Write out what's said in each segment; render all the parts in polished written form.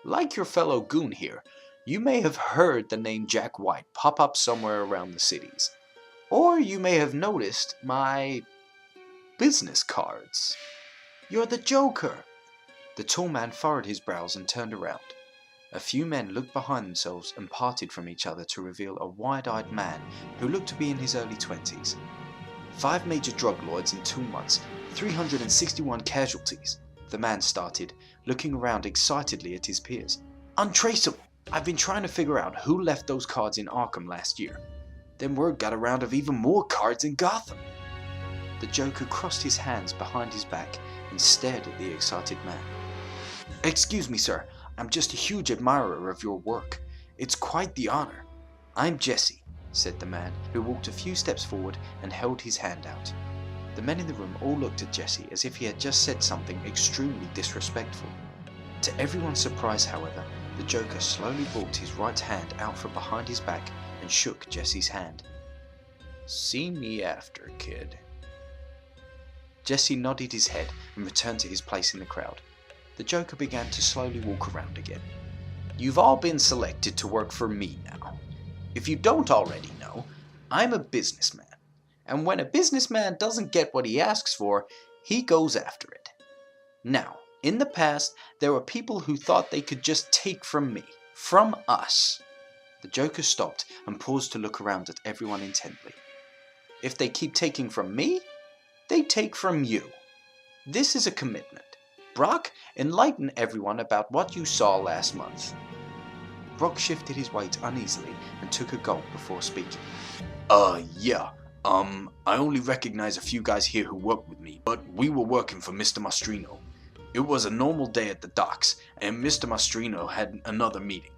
Like your fellow goon here, you may have heard the name Jack White pop up somewhere around the cities. Or you may have noticed my business cards. You're the Joker. The tall man furrowed his brows and turned around. A few men looked behind themselves and parted from each other to reveal a wide-eyed man who looked to be in his early 20s. 5 major drug lords in 2 months, 361 casualties. The man started, looking around excitedly at his peers. Untraceable! I've been trying to figure out who left those cards in Arkham last year. Then word got around of even more cards in Gotham. The Joker crossed his hands behind his back and stared at the excited man. Excuse me, sir. I'm just a huge admirer of your work. It's quite the honor. I'm Jesse, said the man, who walked a few steps forward and held his hand out. The men in the room all looked at Jesse as if he had just said something extremely disrespectful. To everyone's surprise, however, the Joker slowly walked his right hand out from behind his back and shook Jesse's hand. See me after, kid. Jesse nodded his head and returned to his place in the crowd. The Joker began to slowly walk around again. You've all been selected to work for me now. If you don't already know, I'm a businessman. And when a businessman doesn't get what he asks for, he goes after it. Now, in the past, there were people who thought they could just take from me, from us. The Joker stopped and paused to look around at everyone intently. If they keep taking from me, they take from you. This is a commitment. Brock, enlighten everyone about what you saw last month. Brock shifted his weight uneasily and took a gulp before speaking. Yeah. I only recognize a few guys here who work with me, but we were working for Mr. Mastrino. It was a normal day at the docks, and Mr. Mastrino had another meeting.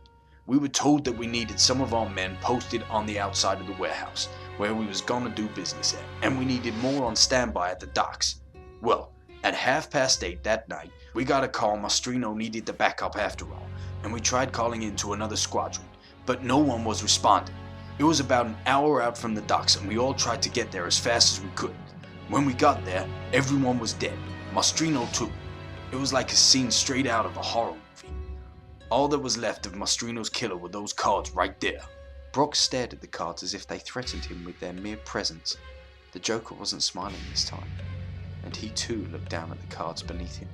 We were told that we needed some of our men posted on the outside of the warehouse, where we was gonna do business at, and we needed more on standby at the docks. Well, at 8:30 that night, we got a call Mastrino needed the backup after all, and we tried calling into another squadron, but no one was responding. It was about an hour out from the docks, and we all tried to get there as fast as we could. When we got there, everyone was dead, Mastrino too. It was like a scene straight out of a horror movie. All that was left of Mastrino's killer were those cards right there. Brock stared at the cards as if they threatened him with their mere presence. The Joker wasn't smiling this time, and he too looked down at the cards beneath him.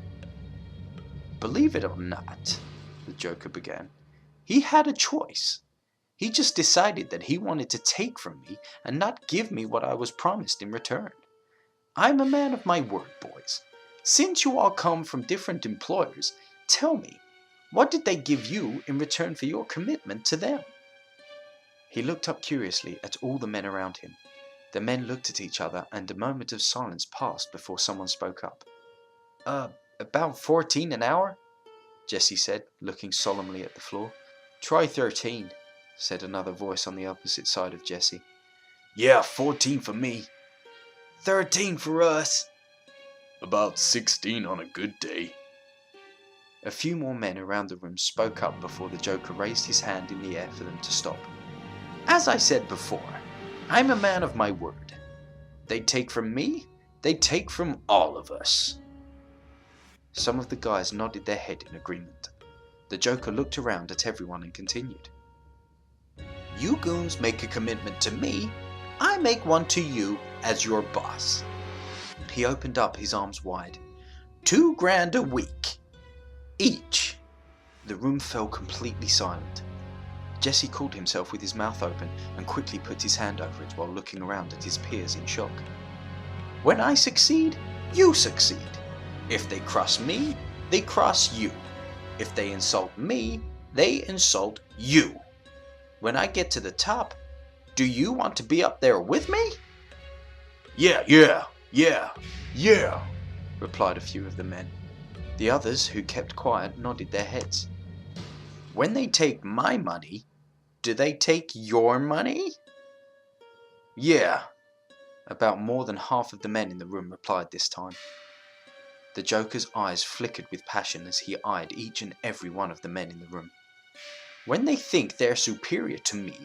Believe it or not, the Joker began, he had a choice. He just decided that he wanted to take from me and not give me what I was promised in return. I'm a man of my word, boys. Since you all come from different employers, tell me, what did they give you in return for your commitment to them? He looked up curiously at all the men around him. The men looked at each other, and a moment of silence passed before someone spoke up. About 14 an hour, Jesse said, looking solemnly at the floor. Try 13, said another voice on the opposite side of Jesse. Yeah, 14 for me. 13 for us. About 16 on a good day. A few more men around the room spoke up before the Joker raised his hand in the air for them to stop. As I said before, I'm a man of my word. They take from me, they take from all of us. Some of the guys nodded their head in agreement. The Joker looked around at everyone and continued. You goons make a commitment to me, I make one to you as your boss. He opened up his arms wide. $2,000 a week. Each. The room fell completely silent. Jesse caught himself with his mouth open and quickly put his hand over it while looking around at his peers in shock. When I succeed, you succeed. If they cross me, they cross you. If they insult me, they insult you. When I get to the top, do you want to be up there with me? Yeah, replied a few of the men. The others, who kept quiet, nodded their heads. When they take my money, do they take your money? Yeah. About more than half of the men in the room replied this time. The Joker's eyes flickered with passion as he eyed each and every one of the men in the room. When they think they're superior to me,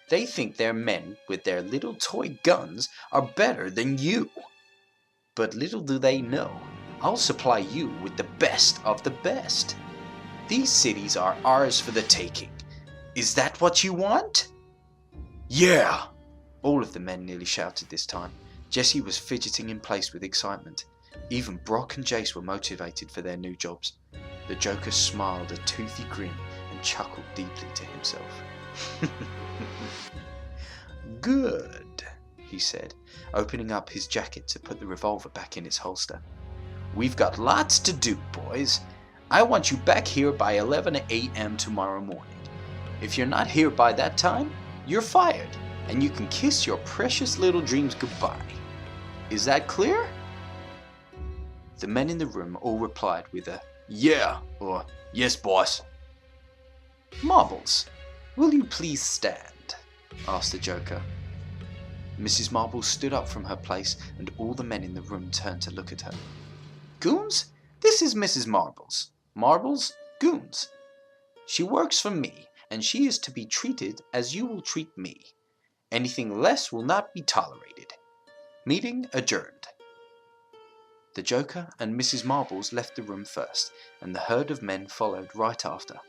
they think their men with their little toy guns are better than you. But little do they know, I'll supply you with the best of the best. These cities are ours for the taking. Is that what you want? Yeah! All of the men nearly shouted this time. Jesse was fidgeting in place with excitement. Even Brock and Jace were motivated for their new jobs. The Joker smiled a toothy grin and chuckled deeply to himself. Good, he said, opening up his jacket to put the revolver back in its holster. We've got lots to do, boys. I want you back here by 11 a.m. tomorrow morning. If you're not here by that time, you're fired, and you can kiss your precious little dreams goodbye. Is that clear? The men in the room all replied with a yeah or yes, boss. Marbles, will you please stand? Asked the Joker. Mrs. Marbles stood up from her place and all the men in the room turned to look at her. Goons, this is Mrs. Marbles. Marbles, goons. She works for me and she is to be treated as you will treat me. Anything less will not be tolerated. Meeting adjourned. The Joker and Mrs. Marbles left the room first, and the herd of men followed right after.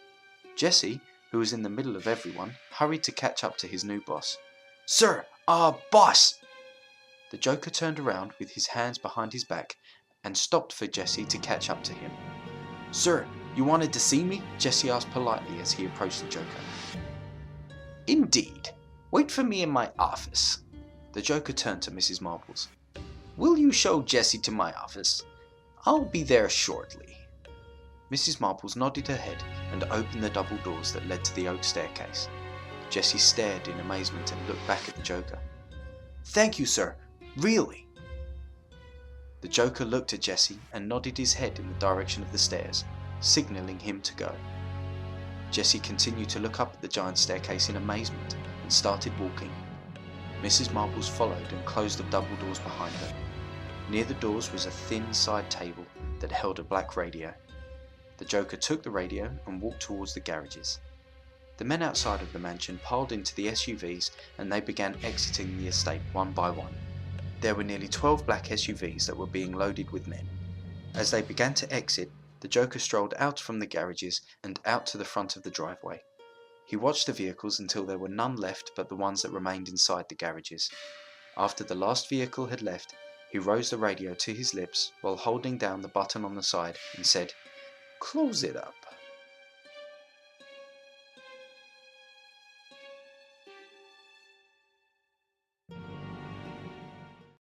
Jesse, who was in the middle of everyone, hurried to catch up to his new boss. Sir, boss! The Joker turned around with his hands behind his back and stopped for Jesse to catch up to him. Sir, you wanted to see me? Jesse asked politely as he approached the Joker. Indeed. Wait for me in my office. The Joker turned to Mrs. Marbles. Will you show Jesse to my office? I'll be there shortly. Mrs. Marbles nodded her head and opened the double doors that led to the oak staircase. Jesse stared in amazement and looked back at the Joker. Thank you, sir. Really? The Joker looked at Jesse and nodded his head in the direction of the stairs, signalling him to go. Jesse continued to look up at the giant staircase in amazement and started walking. Mrs. Marbles followed and closed the double doors behind her. Near the doors was a thin side table that held a black radio. The Joker took the radio and walked towards the garages. The men outside of the mansion piled into the SUVs and they began exiting the estate one by one. There were nearly 12 black SUVs that were being loaded with men. As they began to exit, the Joker strolled out from the garages and out to the front of the driveway. He watched the vehicles until there were none left but the ones that remained inside the garages. After the last vehicle had left, he raised the radio to his lips while holding down the button on the side and said, "Close it up."